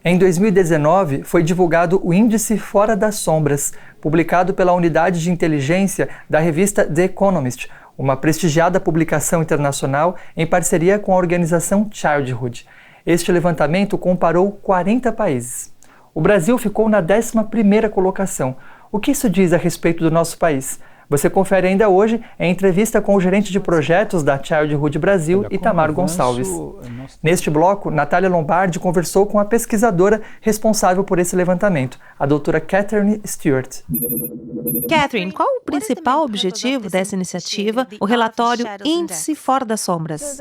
Em 2019, foi divulgado o Índice Fora das Sombras, publicado pela unidade de inteligência da revista The Economist, uma prestigiada publicação internacional em parceria com a organização Childhood. Este levantamento comparou 40 países. O Brasil ficou na 11ª colocação. O que isso diz a respeito do nosso país? Você confere ainda hoje em entrevista com o gerente de projetos da Childhood Brasil, Itamar Gonçalves. Neste bloco, Natália Lombardi conversou com a pesquisadora responsável por esse levantamento, a doutora Catherine Stewart. Catherine, qual o principal objetivo dessa iniciativa, o relatório Índice Fora das Sombras?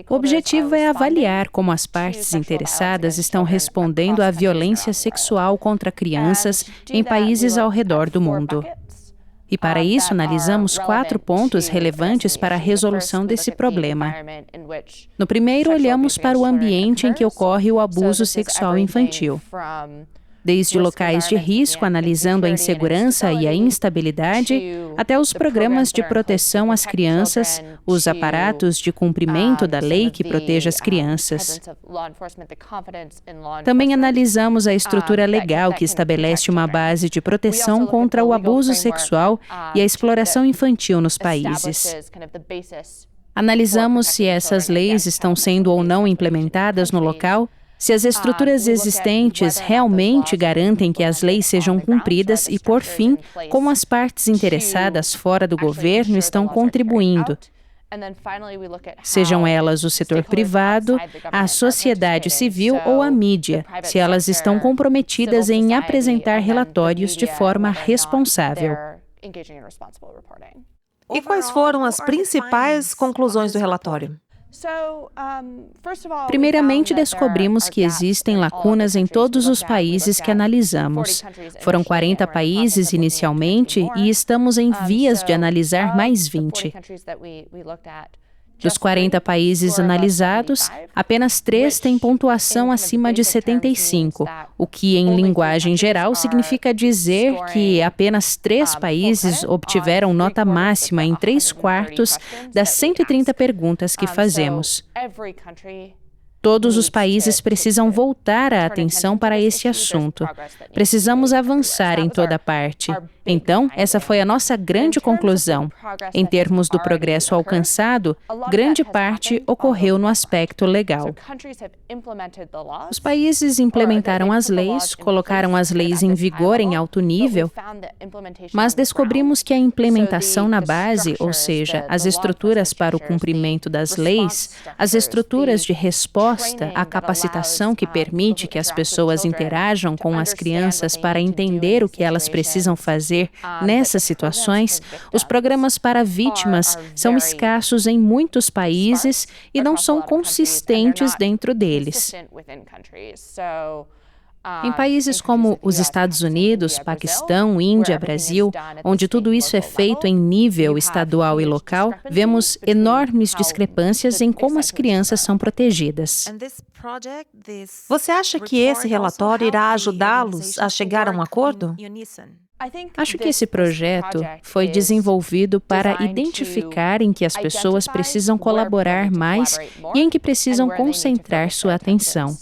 O objetivo é avaliar como as partes interessadas estão respondendo à violência sexual contra crianças em países ao redor do mundo. E para isso, analisamos 4 pontos relevantes para a resolução desse problema. No primeiro, olhamos para o ambiente em que ocorre o abuso sexual infantil. Desde locais de risco, analisando a insegurança e a instabilidade, até os programas de proteção às crianças, os aparatos de cumprimento da lei que protege as crianças. Também analisamos a estrutura legal que estabelece uma base de proteção contra o abuso sexual e a exploração infantil nos países. Analisamos se essas leis estão sendo ou não implementadas no local, se as estruturas existentes realmente garantem que as leis sejam cumpridas e, por fim, como as partes interessadas fora do governo estão contribuindo, sejam elas o setor privado, a sociedade civil ou a mídia, se elas estão comprometidas em apresentar relatórios de forma responsável. E quais foram as principais conclusões do relatório? Primeiramente, descobrimos que existem lacunas em todos os países que analisamos. Foram 40 países inicialmente e estamos em vias de analisar mais 20. Dos 40 países analisados, apenas 3 têm pontuação acima de 75, o que, em linguagem geral, significa dizer que apenas 3 países obtiveram nota máxima em 3/4 das 130 perguntas que fazemos. Todos os países precisam voltar a atenção para esse assunto. Precisamos avançar em toda parte. Então, essa foi a nossa grande conclusão. Em termos do progresso alcançado, grande parte ocorreu no aspecto legal. Os países implementaram as leis, colocaram as leis em vigor em alto nível, mas descobrimos que a implementação na base, ou seja, as estruturas para o cumprimento das leis, as estruturas de resposta, a capacitação que permite que as pessoas interajam com as crianças para entender o que elas precisam fazer nessas situações, os programas para vítimas são escassos em muitos países e não são consistentes dentro deles. Em países como os Estados Unidos, Paquistão, Índia, Brasil, onde tudo isso é feito em nível estadual e local, vemos enormes discrepâncias em como as crianças são protegidas. Você acha que esse relatório irá ajudá-los a chegar a um acordo? Acho que esse projeto foi desenvolvido para identificar em que as pessoas precisam colaborar mais e em que precisam concentrar sua atenção.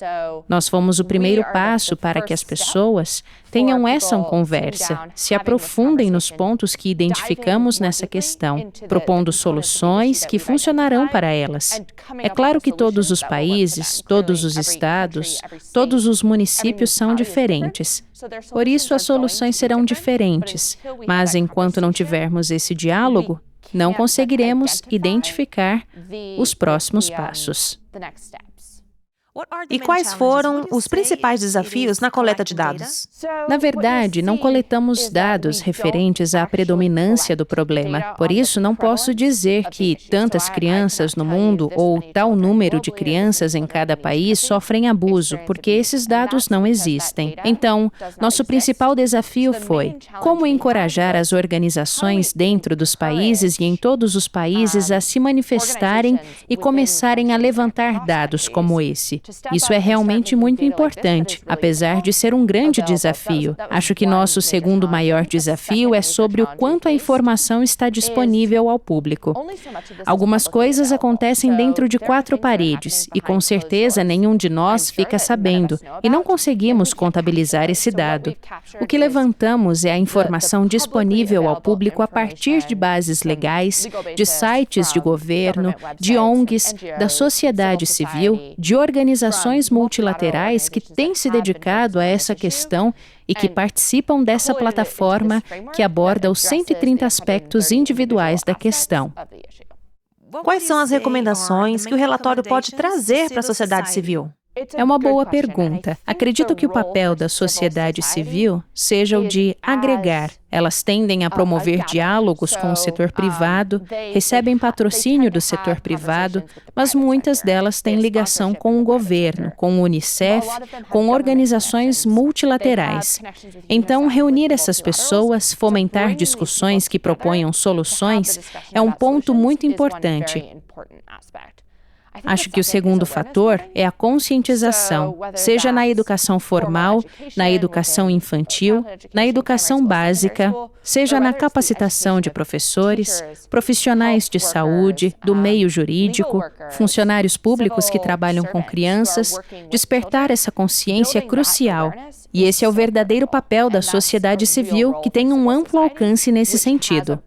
Nós fomos o primeiro passo para que as pessoas tenham essa conversa, se aprofundem nos pontos que identificamos nessa questão, propondo soluções que funcionarão para elas. É claro que todos os países, todos os estados, todos os municípios são diferentes. Por isso, as soluções serão diferentes, mas enquanto não tivermos esse diálogo, não conseguiremos identificar os próximos passos. E quais foram os principais desafios na coleta de dados? Na verdade, não coletamos dados referentes à predominância do problema. Por isso, não posso dizer que tantas crianças no mundo ou tal número de crianças em cada país sofrem abuso, porque esses dados não existem. Então, nosso principal desafio foi como encorajar as organizações dentro dos países e em todos os países a se manifestarem e começarem a levantar dados como esse. Isso é realmente muito importante, apesar de ser um grande desafio. Acho que nosso segundo maior desafio é sobre o quanto a informação está disponível ao público. Algumas coisas acontecem dentro de 4 paredes e, com certeza, nenhum de nós fica sabendo, e não conseguimos contabilizar esse dado. O que levantamos é a informação disponível ao público a partir de bases legais, de sites de governo, de ONGs, da sociedade civil, de organizações multilaterais que têm se dedicado a essa questão e que participam dessa plataforma que aborda os 130 aspectos individuais da questão. Quais são as recomendações que o relatório pode trazer para a sociedade civil? É uma boa pergunta. Acredito que o papel da sociedade civil seja o de agregar. Elas tendem a promover diálogos com o setor privado, recebem patrocínio do setor privado, mas muitas delas têm ligação com o governo, com o UNICEF, com organizações multilaterais. Então, reunir essas pessoas, fomentar discussões que proponham soluções, é um ponto muito importante. Acho que o segundo fator é a conscientização, seja na educação formal, na educação infantil, na educação básica, seja na capacitação de professores, profissionais de saúde, do meio jurídico, funcionários públicos que trabalham com crianças. Despertar essa consciência é crucial. E esse é o verdadeiro papel da sociedade civil, que tem um amplo alcance nesse sentido.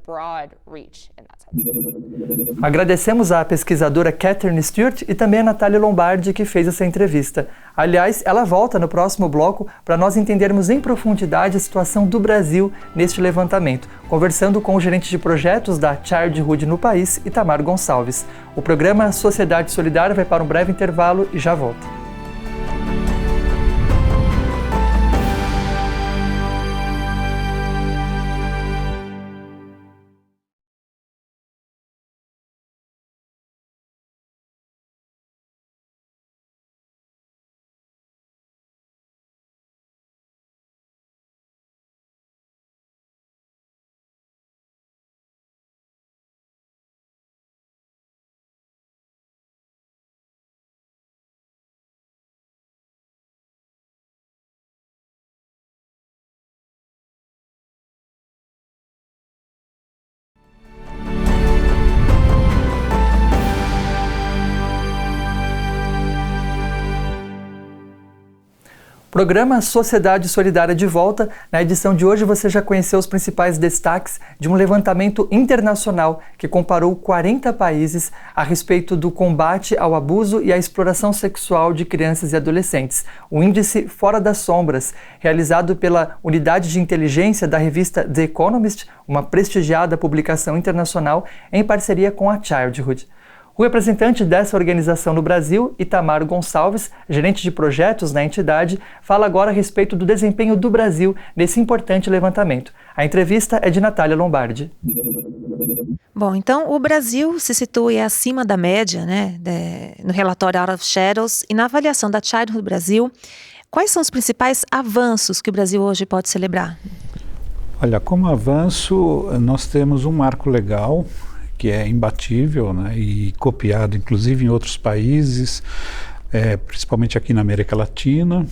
Agradecemos à pesquisadora Catherine Stewart e também a Natália Lombardi, que fez essa entrevista. Aliás, ela volta no próximo bloco para nós entendermos em profundidade a situação do Brasil neste levantamento, conversando com o gerente de projetos da Childhood no país, Itamar Gonçalves. O programa Sociedade Solidária vai para um breve intervalo e já volta. Programa Sociedade Solidária de volta. Na edição de hoje você já conheceu os principais destaques de um levantamento internacional que comparou 40 países a respeito do combate ao abuso e à exploração sexual de crianças e adolescentes. O índice Fora das Sombras, realizado pela Unidade de Inteligência da revista The Economist, uma prestigiada publicação internacional em parceria com a Childhood. O representante dessa organização no Brasil, Itamar Gonçalves, gerente de projetos na entidade, fala agora a respeito do desempenho do Brasil nesse importante levantamento. A entrevista é de Natália Lombardi. Bom, então o Brasil se situa acima da média, né, no relatório Out of Shadows e na avaliação da Childhood Brasil. Quais são os principais avanços que o Brasil hoje pode celebrar? Olha, como avanço, nós temos um marco legal que é imbatível, né, e copiado inclusive em outros países, principalmente aqui na América Latina,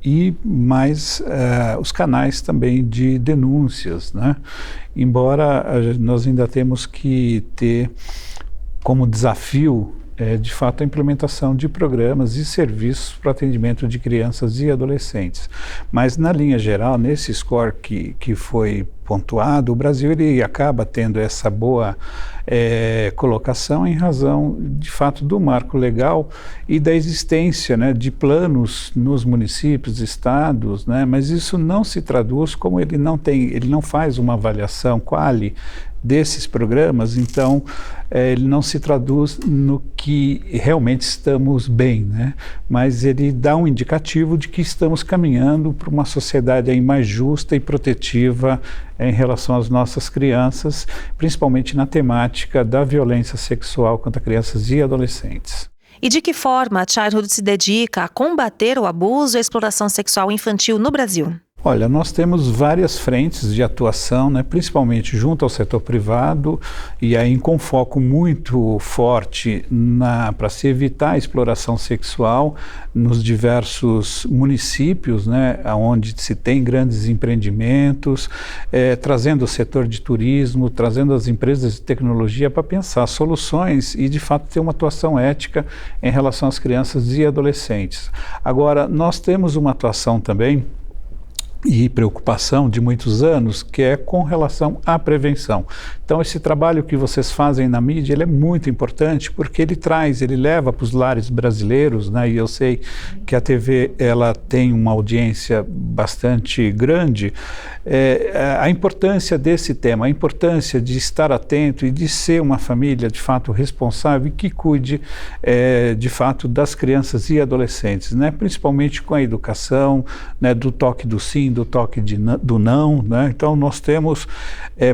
e mais os canais também de denúncias, né? Embora nós ainda temos que ter como desafio de fato a implementação de programas e serviços para atendimento de crianças e adolescentes. Mas na linha geral, nesse score que foi pontuado, o Brasil ele acaba tendo essa boa colocação em razão de fato do marco legal e da existência, né, de planos nos municípios, estados, né, mas isso não se traduz como ele não faz uma avaliação quali desses programas, então ele não se traduz no que realmente estamos bem, né? Mas ele dá um indicativo de que estamos caminhando para uma sociedade aí mais justa e protetiva em relação às nossas crianças, principalmente na temática da violência sexual contra crianças e adolescentes. E de que forma a Childhood se dedica a combater o abuso e a exploração sexual infantil no Brasil? Olha, nós temos várias frentes de atuação, né, principalmente junto ao setor privado, e aí com foco muito forte para se evitar a exploração sexual nos diversos municípios, né, onde se tem grandes empreendimentos, trazendo o setor de turismo, trazendo as empresas de tecnologia para pensar soluções e, de fato, ter uma atuação ética em relação às crianças e adolescentes. Agora, nós temos uma atuação também e preocupação de muitos anos, que é com relação à prevenção. Então, esse trabalho que vocês fazem na mídia, ele é muito importante, porque ele leva para os lares brasileiros, né? E eu sei que a TV, ela tem uma audiência bastante grande, a importância desse tema, a importância de estar atento e de ser uma família, de fato, responsável e que cuide, de fato, das crianças e adolescentes, né? Principalmente com a educação, né? Do toque do sim, do toque do não, né? Então nós temos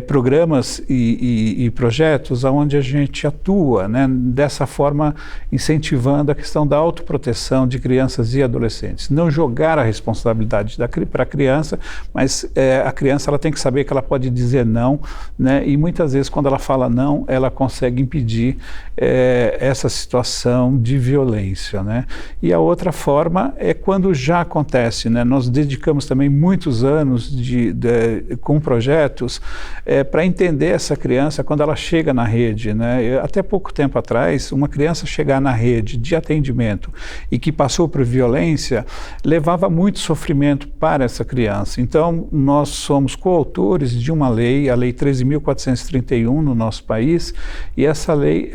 programas e projetos onde a gente atua, né? Dessa forma, incentivando a questão da autoproteção de crianças e adolescentes. Não jogar a responsabilidade para a criança, mas a criança ela tem que saber que ela pode dizer não, né? E muitas vezes quando ela fala não, ela consegue impedir essa situação de violência, né? E a outra forma é quando já acontece, né? Nós dedicamos também muitos anos com projetos para entender essa criança quando ela chega na rede, né? Até pouco tempo atrás, uma criança chegar na rede de atendimento e que passou por violência, levava muito sofrimento para essa criança. Então, nós somos coautores de uma lei, a Lei 13.431 no nosso país, e essa lei,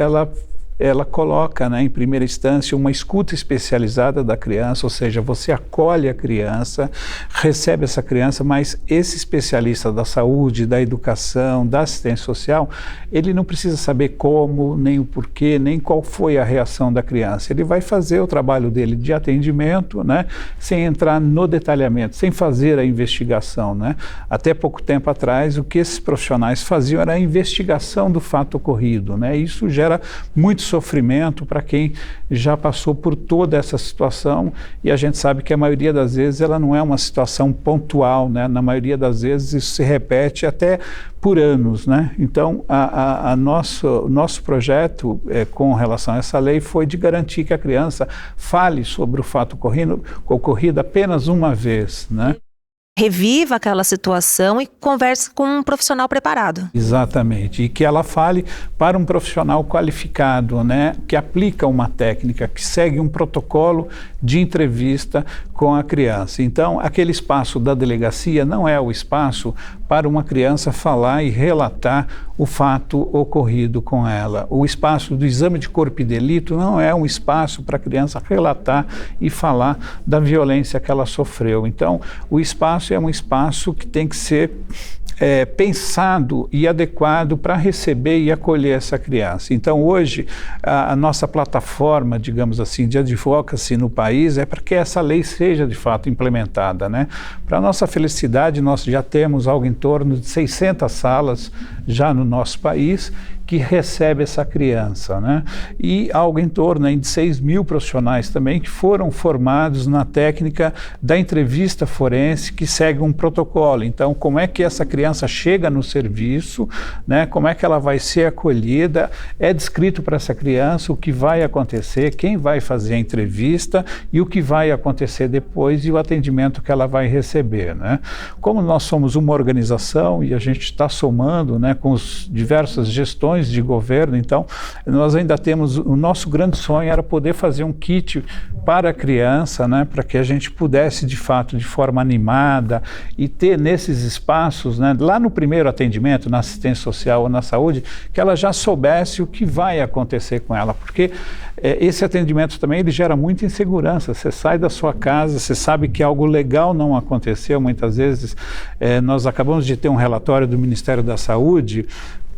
ela coloca, né, em primeira instância, uma escuta especializada da criança, ou seja, você acolhe a criança, recebe essa criança, mas esse especialista da saúde, da educação, da assistência social, ele não precisa saber como, nem o porquê, nem qual foi a reação da criança. Ele vai fazer o trabalho dele de atendimento, né, sem entrar no detalhamento, sem fazer a investigação, né. Até pouco tempo atrás, o que esses profissionais faziam era a investigação do fato ocorrido, né. Isso gera muito sofrimento para quem já passou por toda essa situação, e a gente sabe que a maioria das vezes ela não é uma situação pontual, né? Na maioria das vezes isso se repete até por anos, né? Então nosso projeto com relação a essa lei foi de garantir que a criança fale sobre o fato ocorrido apenas uma vez, né? Reviva aquela situação e converse com um profissional preparado. Exatamente, e que ela fale para um profissional qualificado, né, que aplica uma técnica, que segue um protocolo de entrevista com a criança. Então, aquele espaço da delegacia não é o espaço para uma criança falar e relatar o fato ocorrido com ela. O espaço do exame de corpo e delito não é um espaço para a criança relatar e falar da violência que ela sofreu. Então, o espaço é um espaço que tem que ser pensado e adequado para receber e acolher essa criança. Então, hoje, a nossa plataforma, digamos assim, de advocacy no país é para que essa lei seja, de fato, implementada, né? Para nossa felicidade, nós já temos algo em torno de 600 salas já no nosso país que recebe essa criança, né? E algo em torno de 6.000 profissionais também que foram formados na técnica da entrevista forense, que segue um protocolo. Então, como é que essa criança chega no serviço, né? Como é que ela vai ser acolhida, é descrito para essa criança o que vai acontecer, quem vai fazer a entrevista e o que vai acontecer depois e o atendimento que ela vai receber, né? Como nós somos uma organização e a gente está somando, né, com as diversas gestões de governo, então nós ainda temos, o nosso grande sonho era poder fazer um kit para a criança, né, para que a gente pudesse de fato, de forma animada e ter nesses espaços, né, lá no primeiro atendimento, na assistência social ou na saúde, que ela já soubesse o que vai acontecer com ela, porque esse atendimento também ele gera muita insegurança. Você sai da sua casa, você sabe que algo legal não aconteceu, muitas vezes nós acabamos de ter um relatório do Ministério da Saúde.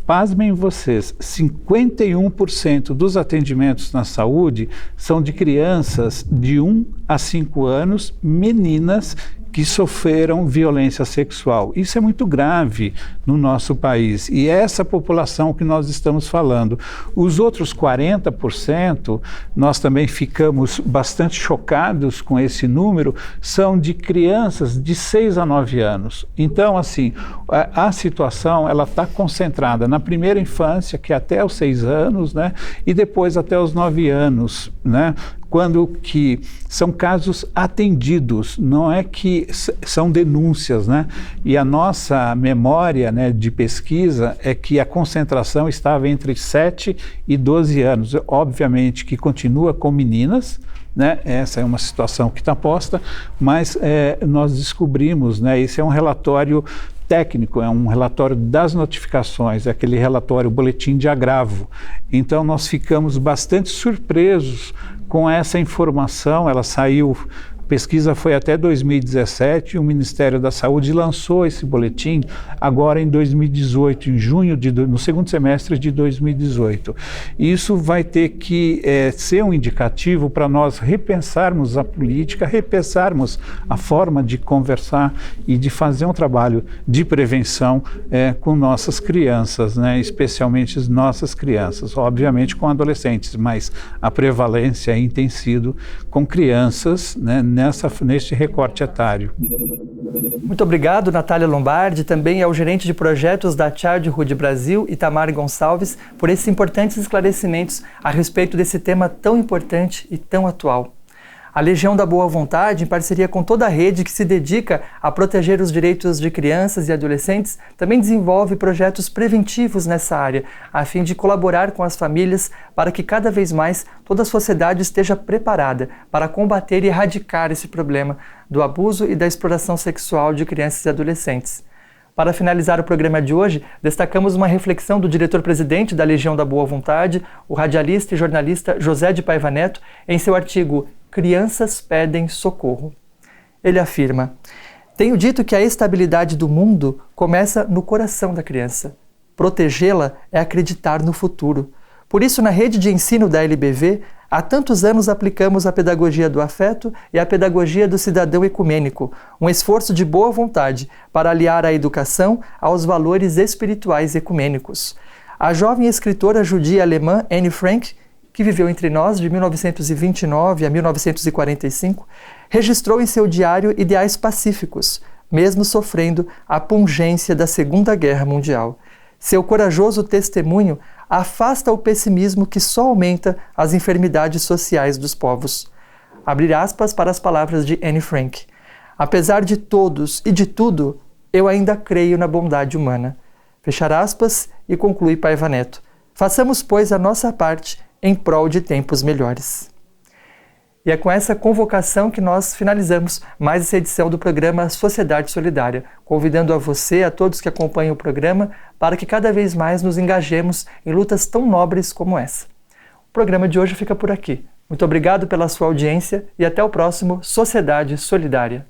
Pasmem vocês, 51% dos atendimentos na saúde são de crianças de 1 a 5 anos meninas que sofreram violência sexual. Isso é muito grave no nosso país e é essa população que nós estamos falando. Os outros 40%, nós também ficamos bastante chocados com esse número, são de crianças de 6 a 9 anos. Então, assim, a situação ela está concentrada na primeira infância, que é até os 6 anos, né, e depois até os 9 anos, né, quando que são casos atendidos, não é que são denúncias, né? E a nossa memória, né, de pesquisa é que a concentração estava entre 7 e 12 anos. Obviamente que continua com meninas, né? Essa é uma situação que está posta, mas nós descobrimos, né, esse é um relatório técnico, é um relatório das notificações, é aquele relatório, boletim de agravo. Então nós ficamos bastante surpresos com essa informação. Ela saiu, a pesquisa foi até 2017 e o Ministério da Saúde lançou esse boletim agora em 2018, em junho, no segundo semestre de 2018. Isso vai ter que ser um indicativo para nós repensarmos a política, repensarmos a forma de conversar e de fazer um trabalho de prevenção com nossas crianças, né? Especialmente as nossas crianças, obviamente com adolescentes, mas a prevalência tem sido com crianças, né, neste recorte etário. Muito obrigado, Natália Lombardi, também ao gerente de projetos da Childhood Brasil, Itamar Gonçalves, por esses importantes esclarecimentos a respeito desse tema tão importante e tão atual. A Legião da Boa Vontade, em parceria com toda a rede que se dedica a proteger os direitos de crianças e adolescentes, também desenvolve projetos preventivos nessa área, a fim de colaborar com as famílias para que cada vez mais toda a sociedade esteja preparada para combater e erradicar esse problema do abuso e da exploração sexual de crianças e adolescentes. Para finalizar o programa de hoje, destacamos uma reflexão do diretor-presidente da Legião da Boa Vontade, o radialista e jornalista José de Paiva Neto, em seu artigo Crianças Pedem Socorro. Ele afirma: tenho dito que a estabilidade do mundo começa no coração da criança. Protegê-la é acreditar no futuro. Por isso, na rede de ensino da LBV, há tantos anos aplicamos a pedagogia do afeto e a pedagogia do cidadão ecumênico, um esforço de boa vontade para aliar a educação aos valores espirituais ecumênicos. A jovem escritora judia alemã Anne Frank, que viveu entre nós de 1929 a 1945, registrou em seu diário ideais pacíficos, mesmo sofrendo a pungência da Segunda Guerra Mundial. Seu corajoso testemunho afasta o pessimismo que só aumenta as enfermidades sociais dos povos. Abrir aspas para as palavras de Anne Frank. Apesar de todos e de tudo, eu ainda creio na bondade humana. Fechar aspas e conclui Paiva Neto. Façamos, pois, a nossa parte em prol de tempos melhores. E é com essa convocação que nós finalizamos mais essa edição do programa Sociedade Solidária, convidando a você, a todos que acompanham o programa, para que cada vez mais nos engajemos em lutas tão nobres como essa. O programa de hoje fica por aqui. Muito obrigado pela sua audiência e até o próximo Sociedade Solidária.